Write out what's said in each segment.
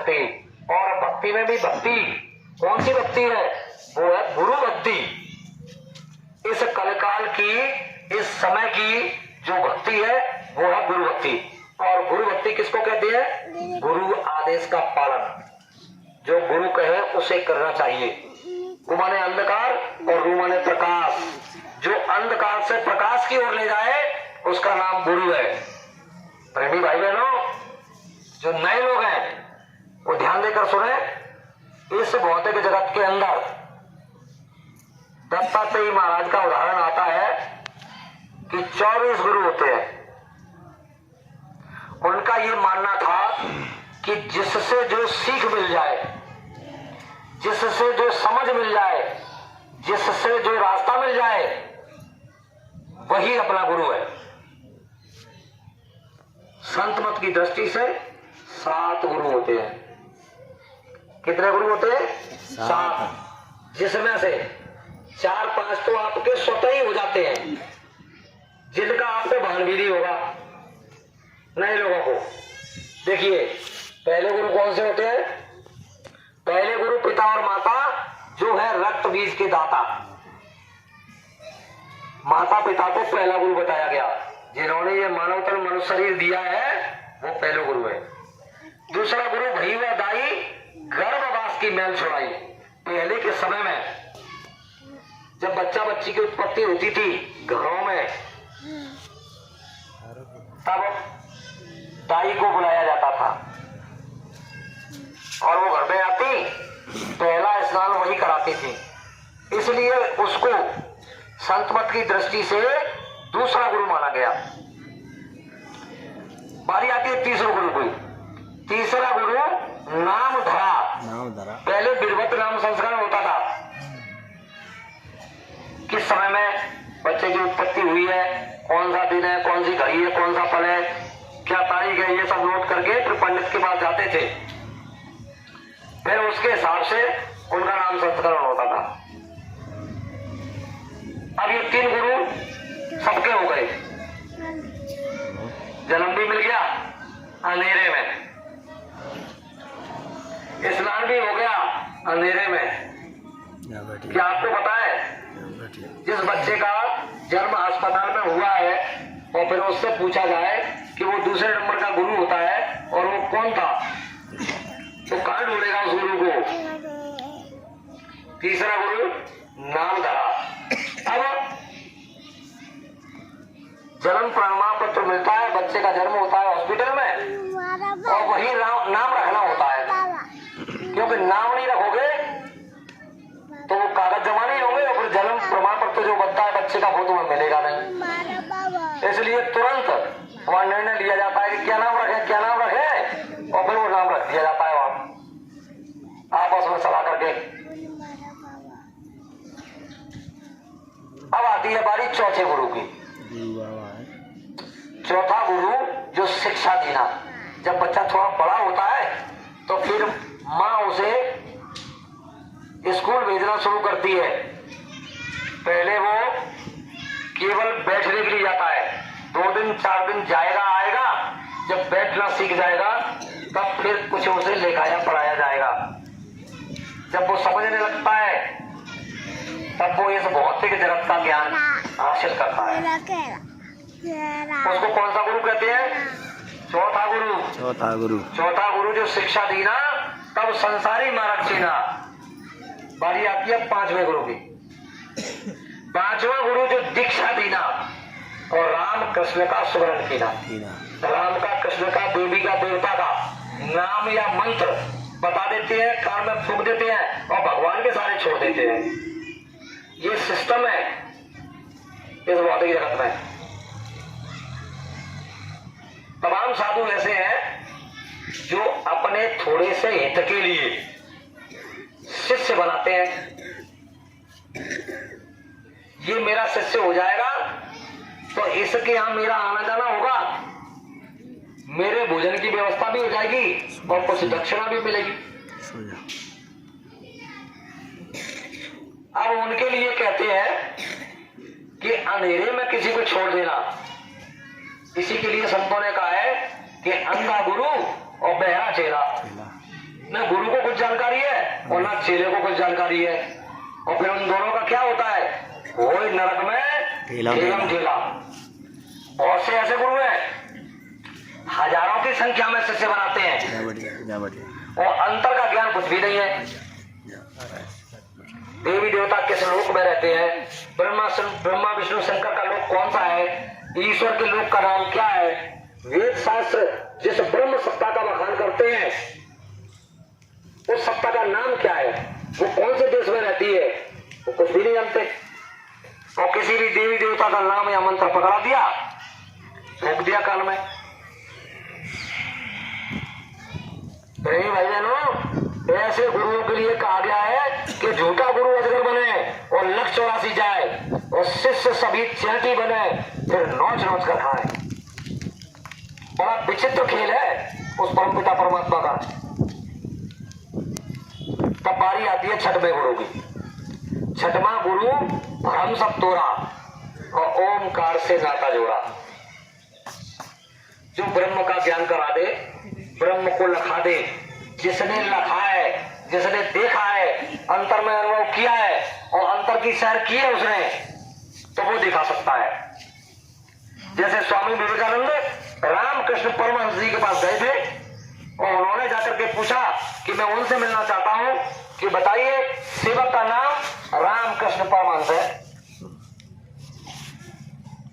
भक्ति, और भक्ति में भी भक्ति कौन सी भक्ति है? वो है गुरु भक्ति। इस कलकाल की, इस समय की जो भक्ति है वो है गुरु भक्ति। और गुरु भक्ति किसको कहते हैं? गुरु आदेश का पालन, जो गुरु कहे उसे करना चाहिए। गु माने अंधकार और रू माने प्रकाश। जो अंधकार से प्रकाश की ओर ले जाए उसका नाम गुरु है। प्रेमी भाई बहनों, जो नए लोग हैं वो ध्यान देकर सुने। इस भौतिक जगत के अंदर दत्तात्रेय महाराज का उदाहरण आता है कि 24 गुरु होते हैं। उनका ये मानना था कि जिससे जो सीख मिल जाए, जिससे जो समझ मिल जाए, जिससे जो रास्ता मिल जाए, वही अपना गुरु है। संत मत की दृष्टि से 7 गुरु होते हैं। कितने गुरु होते हैं? 7, जिसमें से 4-5 तो आपके स्वतः ही हो जाते हैं, जिनका आप पे भान भी नहीं होगा। नए लोगों को देखिए, पहले गुरु कौन से होते हैं? पहले गुरु पिता और माता, जो है रक्त बीज के दाता। माता पिता को पहला गुरु बताया गया। जिन्होंने ये मानव तन मनुष्य शरीर दिया है वो पहले गुरु है। दूसरा गुरु भई व दाई गर्भवास की मैल छुड़ाई। पहले के समय में जब बच्चा बच्ची की उत्पत्ति होती थी घरों में, तब दाई को बुलाया जाता था और वो घर में आती, पहला स्नान वही कराती थी। इसलिए उसको संत मत की दृष्टि से दूसरा गुरु माना गया। बारी आती है तीसरे गुरु की। तीसरा गुरु नाम धरा। पहले बिरवत नाम संस्कार होता था। किस समय में बच्चे की उत्पत्ति हुई है, कौन सा दिन है, कौन सी घड़ी है, कौन सा पल है, क्या तारीख है, ये सब नोट करके फिर पंडित के पास जाते थे। फिर उसके हिसाब से उनका नाम संस्करण होता था। अब ये 3 गुरु सबके हो गए। जन्म भी मिल गया अंधेरे में, स्नान भी हो गया अंधेरे में। क्या आपको पता है जिस बच्चे का जन्म अस्पताल में हुआ है और फिर उससे पूछा जाए कि वो दूसरे नंबर का गुरु होता है और वो कौन था, तो कहां ढूंढेगा उस गुरु को? तीसरा गुरु नाम धरा। अब जन्म प्रमाण पत्र मिलता है, बच्चे का जन्म होता है हॉस्पिटल में, और वही नाम रखना होता है। क्योंकि नाम नहीं रखोगे तो वो कागज जमा नहीं होंगे और फिर जन्म प्रमाण पत्र जो बनता है बच्चे का वो तुम्हें मिलेगा नहीं। इसलिए तुरंत वहां निर्णय लिया जाता है कि क्या नाम रखे, क्या नाम रखे, और फिर वो नाम रख दिया जाता है वहां आपस में सलाह करके। अब आती है बारी चौथे गुरु की। चौथा गुरु जो शिक्षा देना। जब बच्चा थोड़ा बड़ा होता है तो फिर माँ उसे स्कूल भेजना शुरू करती है। पहले वो केवल बैठने के लिए जाता है, 2 दिन 4 दिन जाएगा आएगा। जब बैठना सीख जाएगा तब फिर कुछ उसे लिखाया पढ़ाया जाएगा। जब वो समझने लगता है तब वो इस भौतिक जगत का ज्ञान हासिल करता है। उसको कौन सा गुरु कहते हैं? चौथा गुरु। चौथा गुरु जो शिक्षा दी ना, तब संसारी मार्ग चीना। बारी आती है 5वें गुरु की। 5वां गुरु जो दीक्षा देना और राम कृष्ण का सुमरण कीना। राम का, कृष्ण का, देवी का, देवता का नाम या मंत्र बता देते हैं, कान में फूंक देते हैं और भगवान के सारे छोड़ देते हैं। ये सिस्टम है इस भौतिक जगत में। तमाम साधु ऐसे हैं जो अपने थोड़े से हित के लिए शिष्य बनाते हैं। ये मेरा शिष्य हो जाएगा तो इसके यहां मेरा आना जाना होगा, मेरे भोजन की व्यवस्था भी हो जाएगी और कुछ दक्षिणा भी मिलेगी। अब उनके लिए कहते हैं कि अंधेरे में किसी को छोड़ देना। इसी के लिए संतों ने कहा है कि अंधा गुरु और बहरा चेला। न गुरु को कुछ जानकारी है और न चेले को कुछ जानकारी है। और फिर उन दोनों का क्या होता है, वही नरक में ठेलम ठेला। बहुत से ऐसे गुरु हैं हजारों की संख्या में शिष्य बनाते हैं और अंतर का ज्ञान कुछ भी नहीं है। देवी देवता किस लोक में रहते हैं, ब्रह्मा विष्णु शंकर का लोक कौन सा है, ईश्वर के लोक का नाम क्या है, वेद शास्त्र जिस ब्रह्म सत्ता का बखान करते हैं उस सत्ता का नाम क्या है, वो कौन से देश में रहती है, वो कुछ भी नहीं जानते। और किसी भी देवी देवता का नाम या मंत्र पकड़ा दिया, फूंक दिया कान में। नहीं भाई बहनों, ऐसे गुरुओं के लिए कहा गया है कि झूठा गुरु अजगर बने और लख 84 जाए और शिष्य सभी चैटी बने, फिर नोच नोच कर खाए। बड़ा विचित्र खेल है उस परमपिता परमात्मा का। तब बारी आती है छठवें गुरु की। छठवां गुरु भ्रम सब तोड़ा और ओमकार से नाता जोड़ा। जो ब्रह्म का ज्ञान करा दे, ब्रह्म को लखा दे, जिसने लखा है, जिसने देखा है, अंतर में अनुभव किया है और अंतर की सैर की है उसने, तो वो दिखा सकता है। जैसे स्वामी विवेकानंद रामकृष्ण परमहंस जी के पास गए थे और उन्होंने जाकर के पूछा कि मैं उनसे मिलना चाहता हूं कि बताइए सेवक का नाम रामकृष्ण परमहंस है,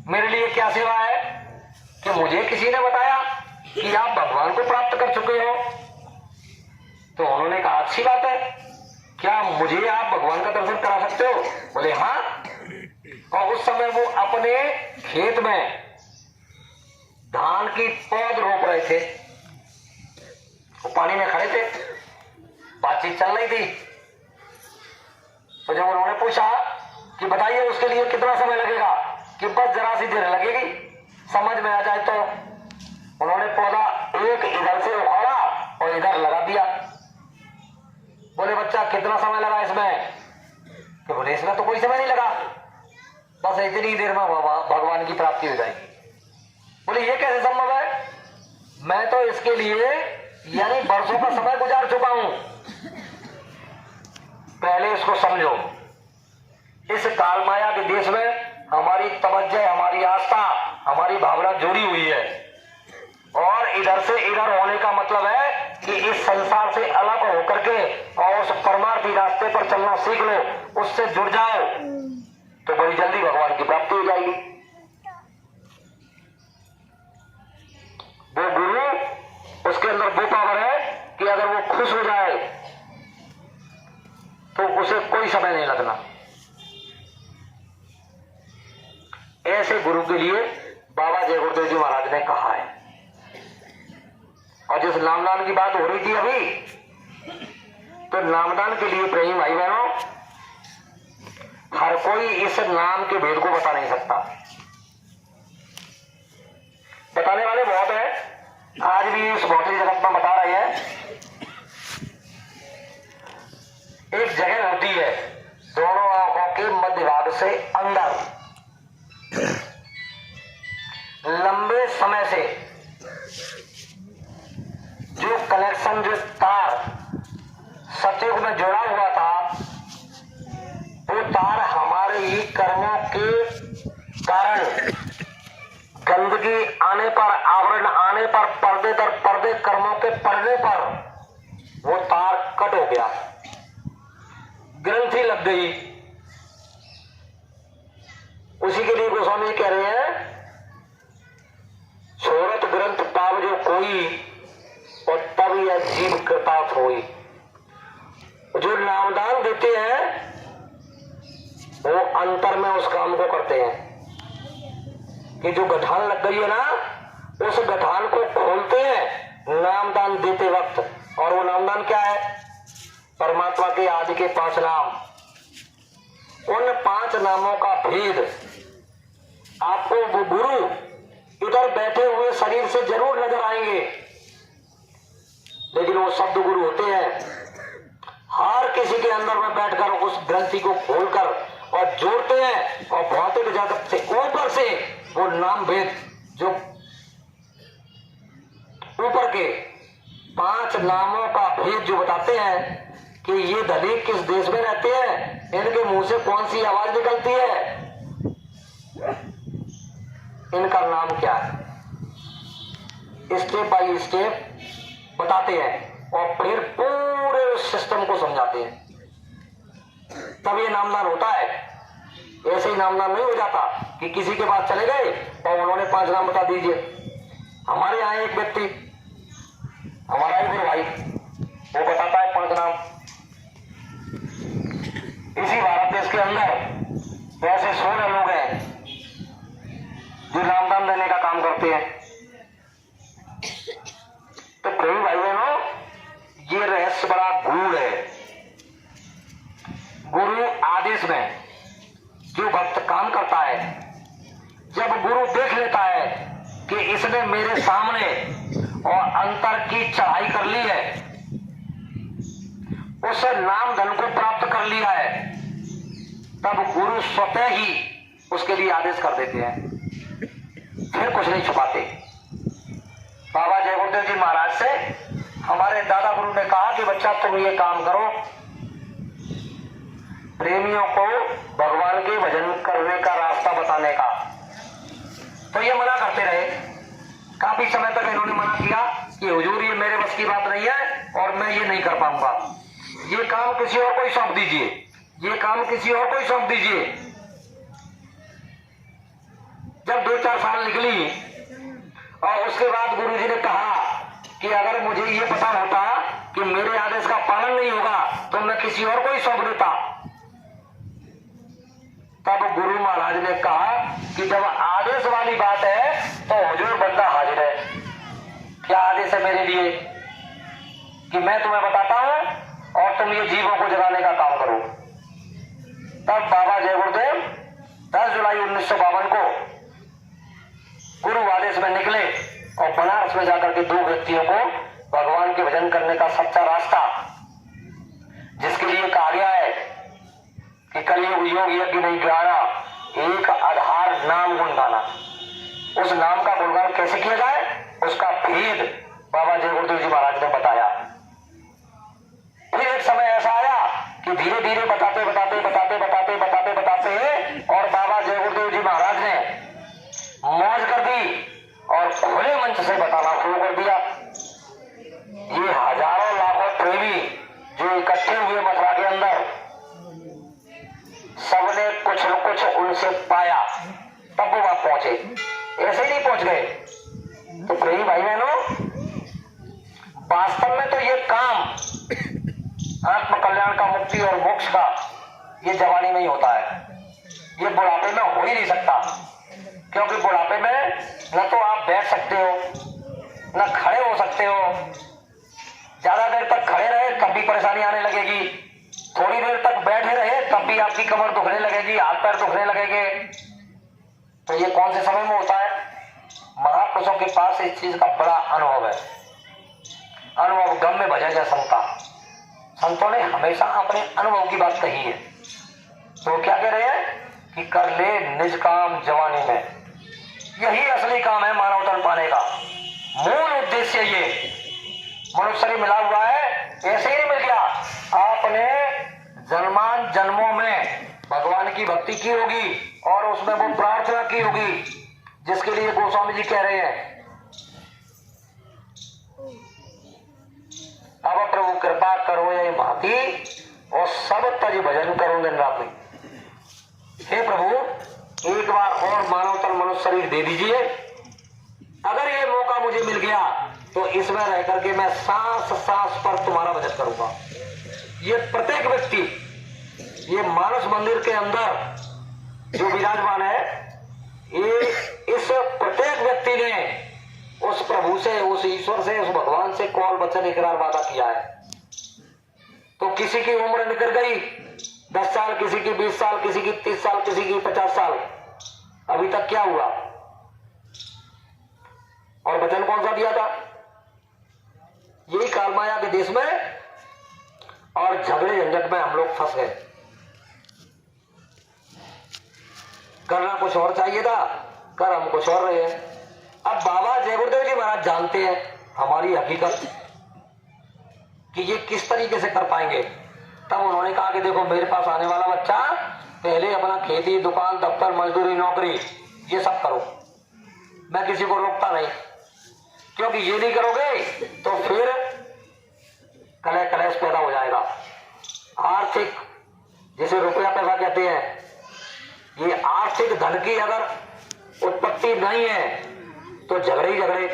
मेरे लिए क्या सेवा है कि मुझे किसी ने बताया कि आप भगवान को प्राप्त कर चुके हो। तो उन्होंने कहा अच्छी बात है, क्या मुझे आप भगवान का दर्शन करा सकते हो? बोले हाँ। और उस समय वो अपने खेत में धान की पौध रोप रहे थे, वो पानी में खड़े थे, बातचीत चल रही थी। तो जब उन्होंने पूछा कि बताइए उसके लिए कितना समय लगेगा, कि बस जरा सी देर लगेगी, समझ में आ जाए तो। उन्होंने पौधा एक इधर से उखाड़ा और इधर लगा दिया। बोले बच्चा कितना समय लगा इसमें? तो बोले इसमें तो कोई समय नहीं लगा, बस इतनी देर में भगवान की प्राप्ति हो जाएगी। बोले ये कैसे संभव है? मैं तो इसके लिए यानी वर्षों का समय गुजार चुका हूं। पहले इसको समझो, इस काल माया के देश में हमारी तवज्जो, हमारी आस्था, हमारी भावना जुड़ी हुई है और इधर से इधर होने का मतलब है कि इस संसार से अलग होकर के और उस परमार्थी रास्ते पर चलना सीख लो, उससे जुड़ जाओ तो बड़ी जल्दी भगवान की प्राप्ति हो जाएगी। वो गुरु, उसके अंदर वो पावर है कि अगर वो खुश हो जाए तो उसे कोई समय नहीं लगना। ऐसे गुरु के लिए बाबा जय गुरुदेव जी महाराज ने कहा है। और जिस नामदान की बात हो रही थी अभी, तो नामदान के लिए प्रेमी भाई बहनों, हर कोई इस नाम के भेद को बता नहीं सकता। बताने वाले बहुत हैं, आज भी इस भौतिक जगत में बता रहे हैं। एक जगह होती है दोनों आंखों के मध्य भाग से अंदर, लंबे समय से जो कनेक्शन, जो तार सतयुग में जुड़ा हुआ था, वो तार हमारे ही कर्मों के कारण गंदगी आने पर, आवरण आने पर, पर्दे दर पर्दे कर्मों के पड़ने पर वो तार कट हो गया, ग्रंथि लग गई। उसी के लिए गोस्वामी जी कह रहे हैं, छोड़त ग्रंथ पाव जो कोई और तब यह जीव कृतार्थ होई। जो नामदान देते हैं वो अंतर में उस काम को करते हैं कि जो गठान लग गई है ना, उस गठान को खोलते हैं नामदान देते वक्त। और वो नामदान क्या है? परमात्मा के आदि के 5 नाम। उन 5 नामों का भेद आपको वो गुरु इधर बैठे हुए शरीर से जरूर नजर आएंगे, लेकिन वो शब्द गुरु होते हैं। हर किसी के अंदर में बैठकर उस ग्रंथि को खोलकर और जोड़ते हैं और भौतिक जगत से ऊपर से वो नाम भेद जो ऊपर के 5 नामों का भेद जो बताते हैं कि ये दलित किस देश में रहते हैं, इनके मुंह से कौन सी आवाज निकलती है, इनका नाम क्या है, स्टेप बाय स्टेप बताते हैं और फिर पूरे सिस्टम को समझाते हैं, तब ये नामदान होता है। ऐसे ही नामदान नहीं हो जाता कि किसी के पास चले गए और उन्होंने 5 नाम बता दीजिए। हमारे यहाँ एक व्यक्ति, हमारा ही गुरु भाई, वो बताता है 5 नाम। इसी भारत देश के अंदर ऐसे 16 लोग हैं जो नामदान देने का काम करते हैं। तो प्रेमी भाई बहनों, ये रहस्य बड़ा गूढ़ है। गुरु आदेश में जो भक्त काम करता है, जब गुरु देख लेता है कि इसने मेरे सामने और अंतर की चढ़ाई कर ली है, उस नाम धन को प्राप्त कर लिया है, तब गुरु स्वतः ही उसके लिए आदेश कर देते हैं, फिर कुछ नहीं छुपाते। बाबा जय गुरुदेव जी महाराज से हमारे दादा गुरु ने कहा कि बच्चा तुम ये काम करो, प्रेमियों को भगवान के भजन करने का रास्ता बताने का। तो ये मना करते रहे, काफी समय तक इन्होंने मना किया कि हुजूर ये मेरे बस की बात नहीं है और मैं ये नहीं कर पाऊंगा, ये काम किसी और को ही सौंप दीजिए, ये काम किसी और को ही सौंप दीजिए। जब 2-4 साल निकली और उसके बाद गुरु जी ने कहा कि अगर मुझे ये पता होता कि मेरे आदेश का पालन नहीं होगा तो मैं किसी और को ही सौंप देता। तब गुरु महाराज ने कहा कि जब आदेश वाली बात है तो हुजूर बंदा हाजिर है। क्या आदेश है मेरे लिए कि मैं तुम्हें बताता हूं और तुम ये जीवों को जगाने का काम करो। तब बाबा जय गुरुदेव 10 जुलाई 1952 को गुरु आदेश में निकले और बनारस में जाकर के 2 व्यक्तियों को भगवान के भजन करने का सच्चा रास्ता, जिसके लिए कहा गया है कि कलयुग योग यज्ञ नहीं गाना, एक आधार नाम गुण गाना। उस नाम का गुणगान कैसे किया जाए, उसका भेद बाबा जय गुरुदेव जी महाराज ने बताया। फिर एक समय ऐसा आया कि धीरे धीरे बताते बताते बताते बताते बताते बताते और बाबा जय गुरुदेव जी महाराज ने मौज कर दी और खुले मंच से बताना शुरू कर दिया। ये हजारों लाखों प्रेमी जो इकट्ठे हुए मथुरा के अंदर, सबने कुछ न कुछ उनसे पाया, तब वो वहां पहुंचे, ऐसे ही नहीं पहुंच गए। तो प्रेमी भाई बहनों, वास्तव में तो ये काम आत्म कल्याण का, मुक्ति और मोक्ष का, ये जवानी में ही होता है, ये बुढ़ापे में हो ही नहीं सकता। क्योंकि बुढ़ापे में न तो आप बैठ सकते हो, न खड़े हो सकते हो। ज्यादा देर तक खड़े रहे तब भी परेशानी आने लगेगी, थोड़ी देर तक बैठे रहे तब भी आपकी कमर दुखने लगेगी, हाथ पैर दुखने लगेंगे। तो ये कौन से समय में होता है? महापुरुषों के पास इस चीज का बड़ा अनुभव है। अनुभव गम में भजा जा संता। संतों ने हमेशा अपने अनुभव की बात कही है। तो क्या कह रहे हैं कि कर ले निज काम जवानी में। यही असली काम है मानव तन पाने का। मूल उद्देश्य ये मनुष्य शरीर मिला हुआ है, ऐसे ही मिल गया। आपने जन्मान जन्मों में भगवान की भक्ति की होगी और उसमें वो प्रार्थना की होगी जिसके लिए गोस्वामी जी कह रहे हैं, अब प्रभु कृपा करो ये भांति और सब तज भजन करो दिन रात्रि। हे प्रभु, एक बार और मानव तन मनुष्य शरीर दे दीजिए। अगर ये मौका मुझे मिल गया तो इसमें रह करके मैं सांस सांस पर तुम्हारा भजन करूंगा। ये प्रत्येक व्यक्ति, ये मानस मंदिर के अंदर जो विराजमान है, ये इस प्रत्येक व्यक्ति ने उस प्रभु से, उस ईश्वर से, उस भगवान से कौल वचन इकरार वादा किया है। तो किसी की उम्र निकल गई 10 साल, किसी की 20 साल, किसी की 30 साल, किसी की 50 साल, अभी तक क्या हुआ? और वचन कौन सा दिया था? यही काल माया के देश में और झगड़े झंझट में हम लोग फंस गए। करना कुछ और चाहिए था, कर हम कुछ और रहे हैं। अब बाबा जय गुरुदेव जी महाराज जानते हैं हमारी हकीकत, कि ये किस तरीके से कर पाएंगे। तब उन्होंने कहा कि देखो मेरे पास आने वाला बच्चा पहले अपना खेती, दुकान, दफ्तर, मजदूरी, नौकरी ये सब करो, मैं किसी को रोकता नहीं, क्योंकि ये नहीं करोगे तो फिर कलह कलेश पैदा हो जाएगा। आर्थिक, जिसे रुपया पैसा कहते हैं, ये आर्थिक धन की अगर उत्पत्ति नहीं है तो झगड़े ही झगड़े।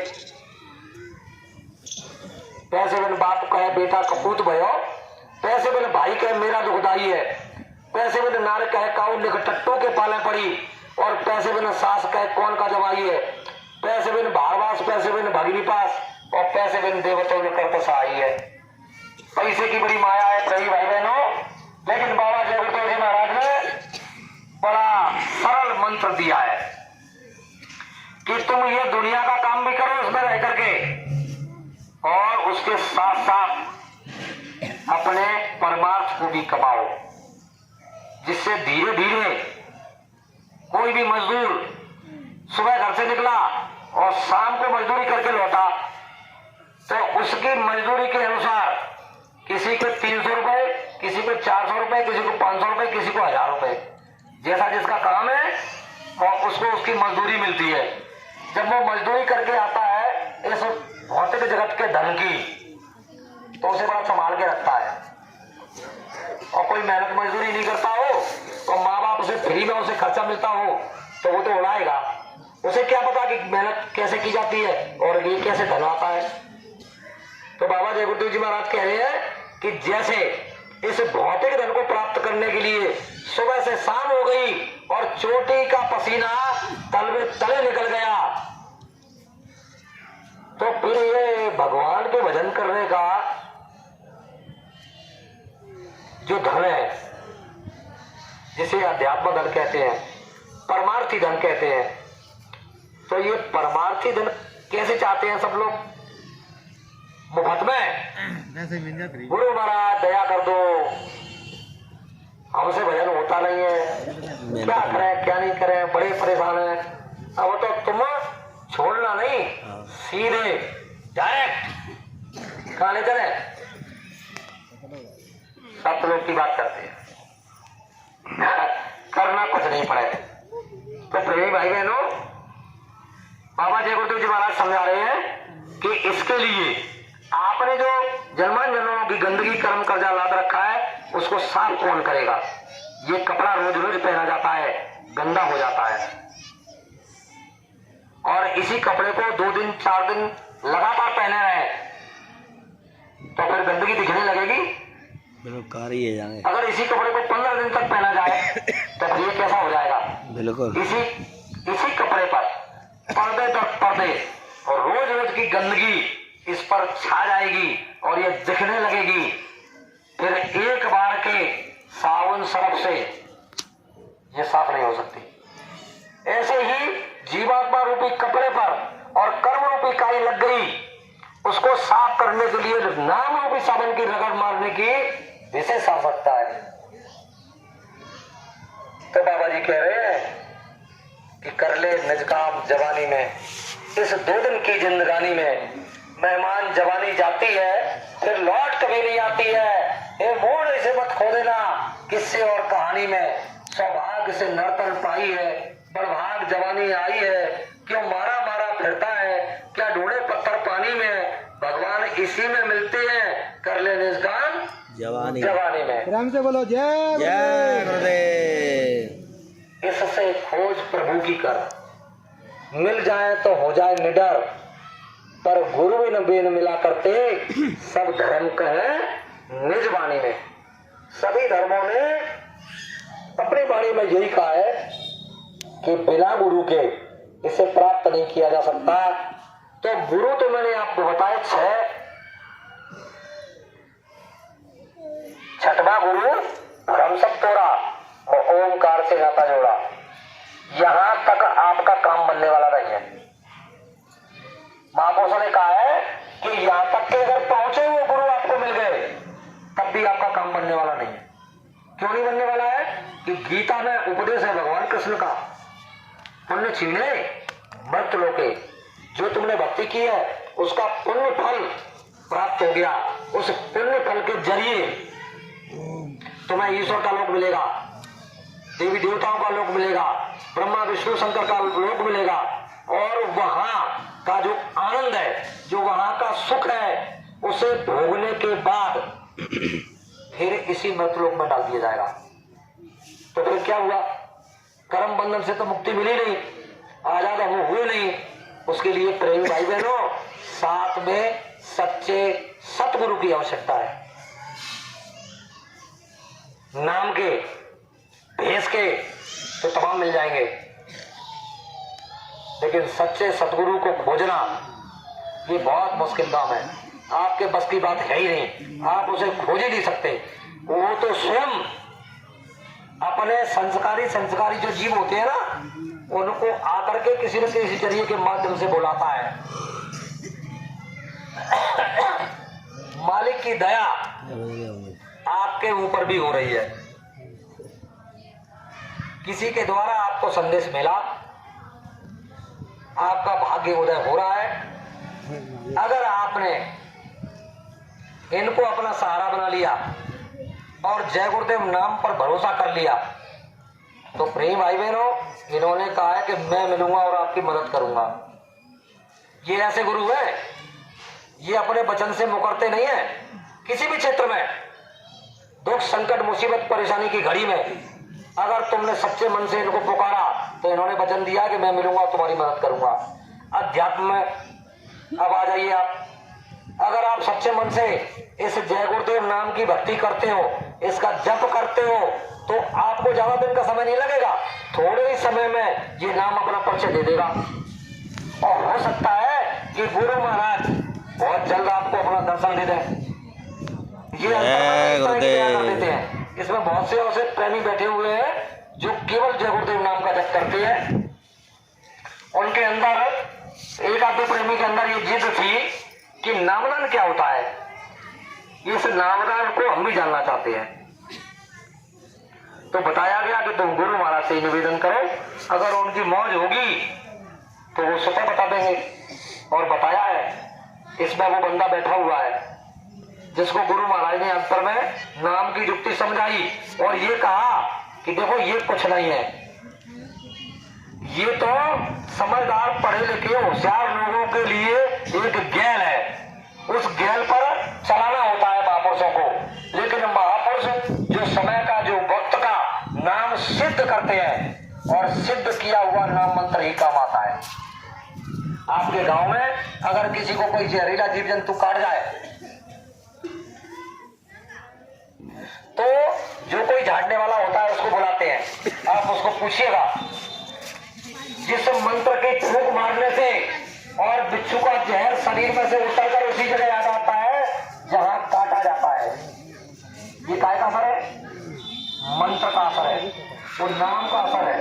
पैसे बिन बाप कहे बेटा कपूत भयो, पैसे बिन भाई कहे मेरा दुखदाई है, पैसे बिन नार कहे काऊ निकटट्टू के पाले पड़ी, और पैसे बिन सास कहे कौन का जवाई है, पैसे बिन भारवास, पैसे बिन भगनी पास, और पैसे बिन देवतों ने करत सहाई है। पैसे की बड़ी माया है प्रिय भाई बहनों, लेकिन बाबा जयगुरु जी महाराज ने बड़ा सरल मंत्र दिया है कि तुम ये दुनिया का काम भी करो उसमें रह करके, और उसके साथ साथ अपने परमार्थ को भी कमाओ, जिससे धीरे धीरे कोई भी मजदूर सुबह घर से निकला और शाम को मजदूरी करके लौटा तो उसकी मजदूरी के अनुसार किसी को 300 रुपए, किसी को 400 रुपए, किसी को 500 रुपए, किसी को 1000 रुपए, जैसा जिसका काम है और उसको उसकी मजदूरी मिलती है। जब वो मजदूरी करके आता है इस भौतिक जगत के धन की, तो उसे बड़ा संभाल के रखता है, और कोई मेहनत मजदूरी नहीं करता हो तो माँ बाप उसे फ्री में उसे खर्चा मिलता हो तो वो तो उड़ाएगा। उसे क्या पता कि मेहनत कैसे की जाती है और ये कैसे धन आता है। तो बाबा जय गुरुदेव जी महाराज कह रहे हैं कि जैसे इस भौतिक धन को प्राप्त करने के लिए सुबह से शाम हो गई और चोटी का पसीना तले निकल गया, तो फिर ये भगवान के भजन करने का जो धन है, जिसे अध्यात्म धन कहते हैं, परमार्थी धन कहते हैं, तो ये परमार्थी धन कैसे चाहते हैं सब लोग? मुफ्त में। गुरु महाराज दया कर दो, हमसे भजन होता नहीं है, क्या करें क्या नहीं करें, बड़े परेशान हैं। अब तो तुम छोड़ना नहीं, सीधे डायरेक्ट खाने चले, सब लोग की बात करते हैं, करना कुछ नहीं पड़े। तो प्रेमी भाई बहनों, बाबा जय गुरुदेव जी महाराज समझा रहे हैं कि इसके लिए आपने जो जन्मान जन्मों की गंदगी कर्म कर्जा लाद रखा है उसको साफ कौन करेगा? ये कपड़ा रोज रोज पहना जाता है, गंदा हो जाता है, और इसी कपड़े को 2 दिन 4 दिन लगातार पहने रहे तो फिर गंदगी दिखने लगेगी। बिल्कुल ही है। अगर इसी कपड़े को 15 दिन तक पहना जाए तो फिर ये कैसा हो जाएगा? बिल्कुल इसी कपड़े पर पर्दे तक पर्दे और रोज रोज की गंदगी इस पर छा जाएगी और ये दिखने लगेगी। फिर एक बार के साबुन सरफ से ये साफ नहीं हो सकती। ऐसे ही जीवात्मा रूपी कपड़े पर और कर्म रूपी काई लग गई, उसको साफ करने के लिए नाम रूपी साबुन की रगड़ मारने की विशेष आवश्यकता है। तो बाबा जी कह रहे हैं कि कर ले निज काम जवानी में, इस 2 दिन की जिंदगानी में मेहमान जवानी जाती है फिर लौट कभी नहीं आती है। ये मोड़ इसे मत खो देना किस्से और कहानी में, सौभाग्य से नर्तन पाई है, बड़भाग जवानी आई है, क्यों मारा मारा फिरता है, क्या ढूंढे पत्थर पानी में, भगवान इसी में मिलते हैं, कर ले निज काम जवानी में। प्रेम से बोलो जय गुरुदेव। इससे खोज प्रभु की कर, मिल जाए तो हो जाए निडर, पर गुरु बिन बेन मिला करते सब धर्म कहे निज वाणी में। सभी धर्मों ने अपनी वाणी में यही कहा है कि बिना गुरु के इसे प्राप्त नहीं किया जा सकता। तो गुरु तो मैंने आपको बताया 6, छठवां गुरु ब्रह्म सब तोड़ा और ओमकार से नाता जोड़ा। यहां तक आपका काम बनने वाला नहीं है। महापुरुषों ने कहा है कि यहां तक के अगर पहुंचे हुए गुरु आपको मिल गए तब भी आपका काम बनने वाला नहीं है। क्यों नहीं बनने वाला है? कि गीता में उपदेश है भगवान कृष्ण का, पुण्य छीने मृत लोके, जो तुमने भक्ति की है उसका पुण्य फल प्राप्त हो गया, उस पुण्य फल के जरिए तुम्हें ईश्वर का लोक मिलेगा, देवी देवताओं का लोक मिलेगा, ब्रह्मा विष्णु शंकर का लोक मिलेगा, और वहां का जो आनंद है, जो वहां का सुख है, उसे भोगने के बाद फिर इसी मृतलोक में डाल दिया जाएगा। तो फिर क्या हुआ? कर्म बंधन से तो मुक्ति मिली नहीं, आजाद हम हुए नहीं। उसके लिए प्रेमी भाई बहनों, साथ में सच्चे सतगुरु की आवश्यकता है। नाम के भेष के तो तमाम मिल जाएंगे, लेकिन सच्चे सतगुरु को खोजना ये बहुत मुश्किल काम है। आपके बस की बात है ही नहीं, आप उसे खोज ही नहीं सकते। वो तो स्वयं अपने संस्कारी जो जीव होते हैं ना, उनको आकर के किसी न किसी जरिए के माध्यम से बुलाता है। मालिक की दया आपके ऊपर भी हो रही है। किसी के द्वारा आपको संदेश मिला, आपका भाग्य उदय हो रहा है। अगर आपने इनको अपना सहारा बना लिया और जय गुरुदेव नाम पर भरोसा कर लिया, तो प्रेम भाई बहनों, इन्होंने कहा है कि मैं मिलूंगा और आपकी मदद करूंगा। ये ऐसे गुरु हैं, ये अपने वचन से मुकरते नहीं है। किसी भी क्षेत्र में दुख संकट मुसीबत परेशानी की घड़ी में अगर तुमने सच्चे मन से इनको पुकारा, तो इन्होंने वचन दिया कि मैं मिलूंगा और तुम्हारी मदद करूंगा। अध्यात्म में अब आ जाइए आप। अगर आप सच्चे मन से इस जय गुरुदेव नाम की भक्ति करते हो, इसका जप करते हो, तो आपको ज्यादा दिन का समय नहीं लगेगा। थोड़े ही समय में ये नाम अपना परिचय दे देगा, और हो सकता है कि गुरु महाराज बहुत जल्द आपको अपना दर्शन दे दें। ये देते हैं। इसमें बहुत से ऐसे प्रेमी बैठे हुए हैं जो केवल जय गुरुदेव नाम का जप करते हैं। उनके अंदर एक आधे प्रेमी के अंदर ये जिद थी कि नामदान क्या होता है। इस नामदान को हम भी जानना चाहते हैं। तो बताया गया कि तुम गुरु महाराज से निवेदन करो, अगर उनकी मौज होगी तो वो स्वतः बता देंगे। और बताया है, इसमें वो बंदा बैठा हुआ है जिसको गुरु महाराज ने अंतर में नाम की युक्ति समझाई और ये कहा कि देखो ये कुछ नहीं है, ये तो समझदार पढ़े लिखे होशियार लोगों के लिए एक गैल है। उस गैल पर चलाना होता है महापुरुषों को। लेकिन महापुरुष जो समय का, जो वक्त का नाम सिद्ध करते हैं, और सिद्ध किया हुआ नाम मंत्र ही काम आता है। आपके गांव में अगर किसी को कोई जहरीला जीव जंतु काट जाए, तो जो कोई झाड़ने वाला होता है उसको बुलाते हैं। आप उसको पूछिएगा, जिस मंत्र के फूंक मारने से और बिच्छू का जहर शरीर में से उतरकर उसी जगह आ जाता है जहां काटा जाता है। ये काय का असर है? मंत्र का असर है, वो नाम का असर है।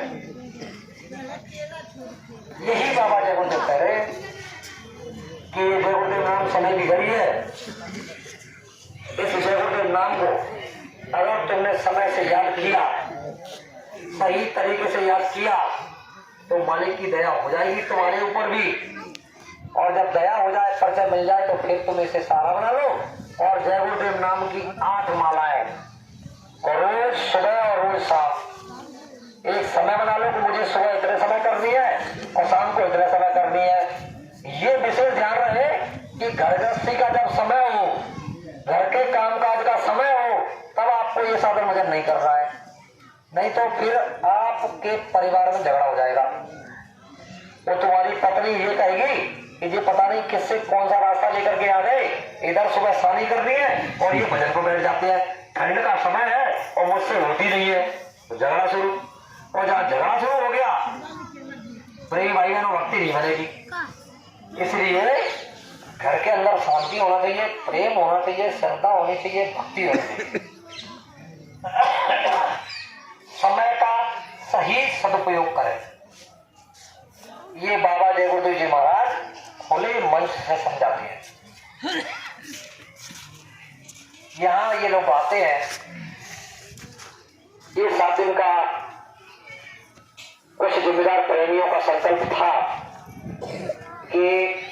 यही बाबा जय गुरुदेव कह रहे कि जय गुरुदेव नाम समय की घड़ी है। इस जय गुरुदेव नाम को अगर तुमने समय से याद किया, सही तरीके से याद किया, तो मालिक की दया हो जाएगी तुम्हारे ऊपर भी। और जब दया हो जाए, परिचय मिल जाए, तो फिर तुम इसे सहारा बना लो और जय गुरुदेव नाम की 8 मालाएं रोज सुबह और रोज शाम एक समय बना लो कि मुझे सुबह इतने समय करनी है और शाम को इतने समय करनी है। ये विशेष ध्यान रहे कि घर गृहस्थी का जब समय हो, घर के कामकाज का समय हो, तब आपको ये साधन वजन नहीं कर रहा है। नहीं तो फिर आपके परिवार में झगड़ा हो जाएगा। वो तुम्हारी पत्नी ये कहेगी कि ये पता नहीं किससे कौन सा रास्ता लेकर के आ गए, इधर सुबह स्नानी करनी है और ये भजन को बैठ जाते हैं। ठंड का समय है और मुझसे होती नहीं है, तो झगड़ा शुरू। और जहाँ झगड़ा शुरू हो गया, प्रेमी भाई बहनों, भक्ति नहीं बनेगी। इसलिए घर के अंदर शांति होना चाहिए, प्रेम होना चाहिए, श्रद्धा होनी चाहिए, भक्ति होनी चाहिए। समय का सही सदुपयोग करें। ये बाबा जय गुरुदेव जी महाराज खुले मंच से समझाते हैं। यहाँ ये लोग आते हैं, ये 7 दिन का कुछ जिम्मेदार प्रेमियों का संकल्प था कि